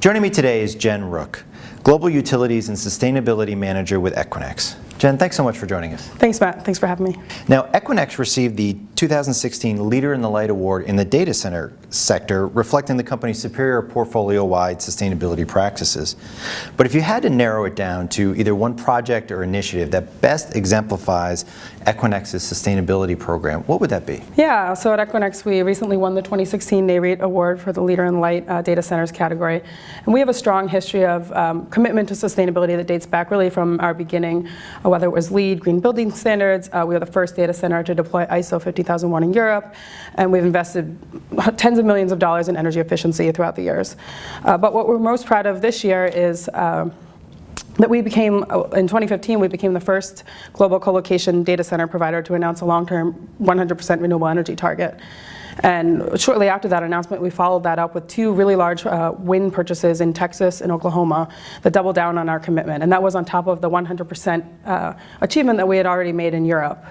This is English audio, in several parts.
Joining me today is Jen Ruch, Global Utilities and Sustainability Manager with Equinix. Jen, thanks so much for joining us. Thanks, Matt. Thanks for having me. Now, Equinix received the 2016 Leader in the Light Award in the data center sector, reflecting the company's superior portfolio-wide sustainability practices. But if you had to narrow it down to either one project or initiative that best exemplifies Equinix's sustainability program, what would that be? Yeah, so at Equinix, we recently won the 2016 NAREIT Award for the Leader in the Light data centers category. And we have a strong history of commitment to sustainability that dates back really from our beginning, whether it was LEED, Green Building Standards. We were the first data center to deploy ISO 50001 in Europe, and we've invested tens of millions of dollars in energy efficiency throughout the years. But what we're most proud of this year is that we became, in 2015, we became the first global co-location data center provider to announce a long-term 100% renewable energy target. And shortly after that announcement, we followed that up with two really large wind purchases in Texas and Oklahoma that doubled down on our commitment. And that was on top of the 100% achievement that we had already made in Europe.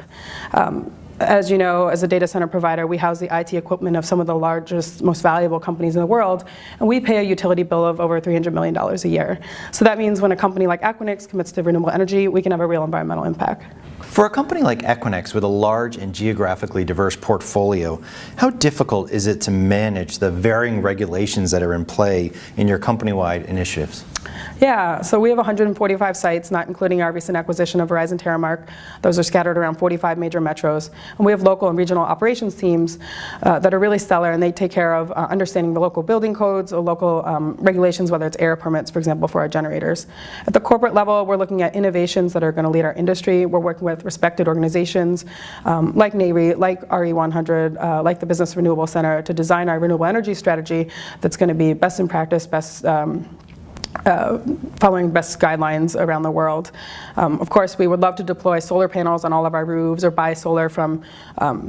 As you know, as a data center provider, we house the IT equipment of some of the largest, most valuable companies in the world, and we pay a utility bill of over $300 million a year. So that means when a company like Equinix commits to renewable energy, we can have a real environmental impact. For a company like Equinix with a large and geographically diverse portfolio, how difficult is it to manage the varying regulations that are in play in your company-wide initiatives? Yeah, so we have 145 sites, not including our recent acquisition of Verizon Terramark. Those are scattered around 45 major metros. And we have local and regional operations teams that are really stellar, and they take care of understanding the local building codes or local regulations, whether it's air permits, for example, for our generators. At the corporate level, we're looking at innovations that are going to lead our industry. We're working with respected organizations like NAREIT, like RE100, like the Business Renewable Center to design our renewable energy strategy that's going to be best in practice, following best guidelines around the world. Of course, we would love to deploy solar panels on all of our roofs or buy solar from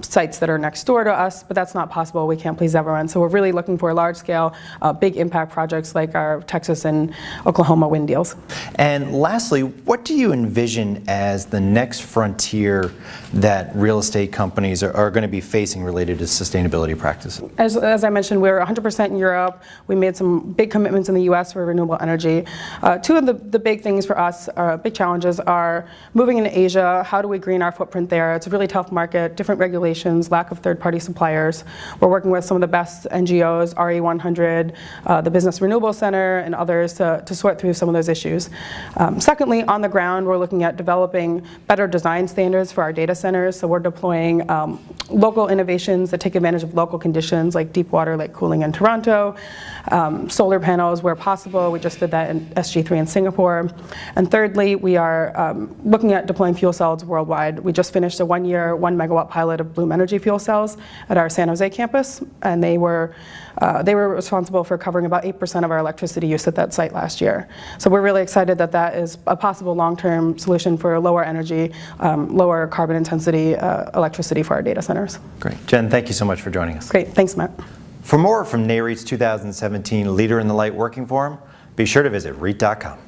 sites that are next door to us, but that's not possible. We can't please everyone. So we're really looking for large-scale, big impact projects like our Texas and Oklahoma wind deals. And lastly, what do you envision as the next frontier that real estate companies are going to be facing related to sustainability practices? As I mentioned, we're 100% in Europe. We made some big commitments in the US for renewable energy. Two of the big things for us, big challenges, are moving into Asia. How do we green our footprint there? It's a really tough market, different regulations, lack of third-party suppliers. We're working with some of the best NGOs, RE100, the Business Renewable Center, and others to sort through some of those issues. Secondly, on the ground, we're looking at developing better design standards for our data centers. So we're deploying local innovations that take advantage of local conditions like deep water, like cooling in Toronto, solar panels where possible. We just did that in SG3 in Singapore. And thirdly, we are looking at deploying fuel cells worldwide. We just finished a 1-year, 1 megawatt pilot of Bloom Energy fuel cells at our San Jose campus, and they were responsible for covering about 8% of our electricity use at that site last year. So we're really excited that that is a possible long-term solution for lower energy, lower carbon intensity electricity for our data centers. Great. Jen, thank you so much for joining us. Great. Thanks, Matt. For more from NAREIT's 2017 Leader in the Light Working Forum, be sure to visit REIT.com.